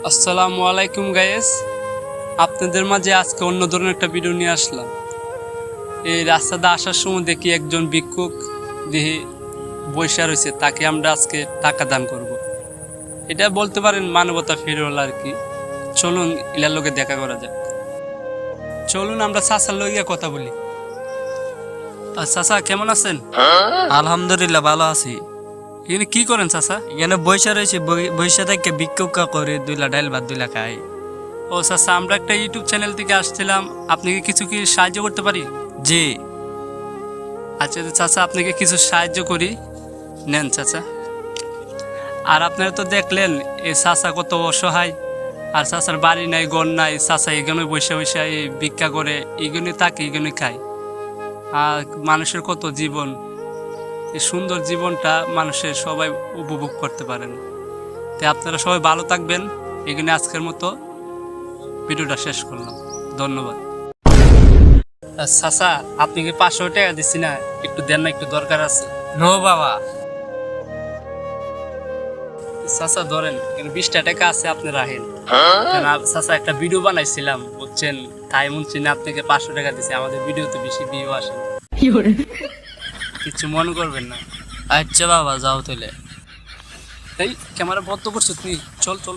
আসসালামু আলাইকুম গাইস, আপনাদের মাঝে আজকে অন্য ধরনের একটা ভিডিও নিয়ে আসলাম। এই রাস্তাতে আসার সময় দেখি একজন ভিক্ষুক দেখি বৈশা রয়েছে, তাকে আমরা আজকে টাকা দান করব। এটা বলতে পারেন মানবতা ফিরল আর কি। চলুন ইলার লোকে দেখা করা যাক। চলুন আমরা চাচার লইয়া কথা বলি। চাচা কেমন আছেন? আলহামদুলিল্লাহ ভালো আছি। এখানে কি করেন চাচা? এখানে বৈশা রয়েছে, বৈশা থেকে ভিক্ষুক করে 2 ডাইল ভাত 2 খাই। ও চাচা, আমরা একটা ইউটিউব চ্যানেল থেকে আসছিলাম, আপনাকে কিছু কি সাহায্য করতে পারি? জি আচ্ছা চাচা, আপনাকে কিছু সাহায্য করি, নেন চাচা। আর আপনারা তো দেখলেন এই চাচা কত অসহায়, আর চাচার বাড়ি নাই, ঘর নাই, চাচা এখানে বসে বসে এই ভিক্ষা করে, এগুলি থাকে, এগুলি খায়। আর মানুষের কত জীবন, এই সুন্দর জীবনটা মানুষের সবাই উপভোগ করতে পারেন। তাই আপনারা সবাই ভালো থাকবেন। এখানে আজকের মতো ভিডিওটা শেষ করলাম। ধন্যবাদ। চাচা, আপনি কি 500 টাকা দিচ্ছি না, একটু দেন না, একটু দরকার আছে। নো বাবা। চাচা ধরেন, 20 টাকা আছে, আপনি রাখেন। চাচা একটা ভিডিও বানাইছিলাম বুঝছেন, তাই মনে না আপনাকে 500 টাকা দিচ্ছে। আমাদের ভিডিওতে বেশি ভিউ আসে, কিছু মনে করবেন না। আচ্ছা বাবা, যাও তাহলে। এই ক্যামেরা বন্ধ করছো তুমি, চল চল।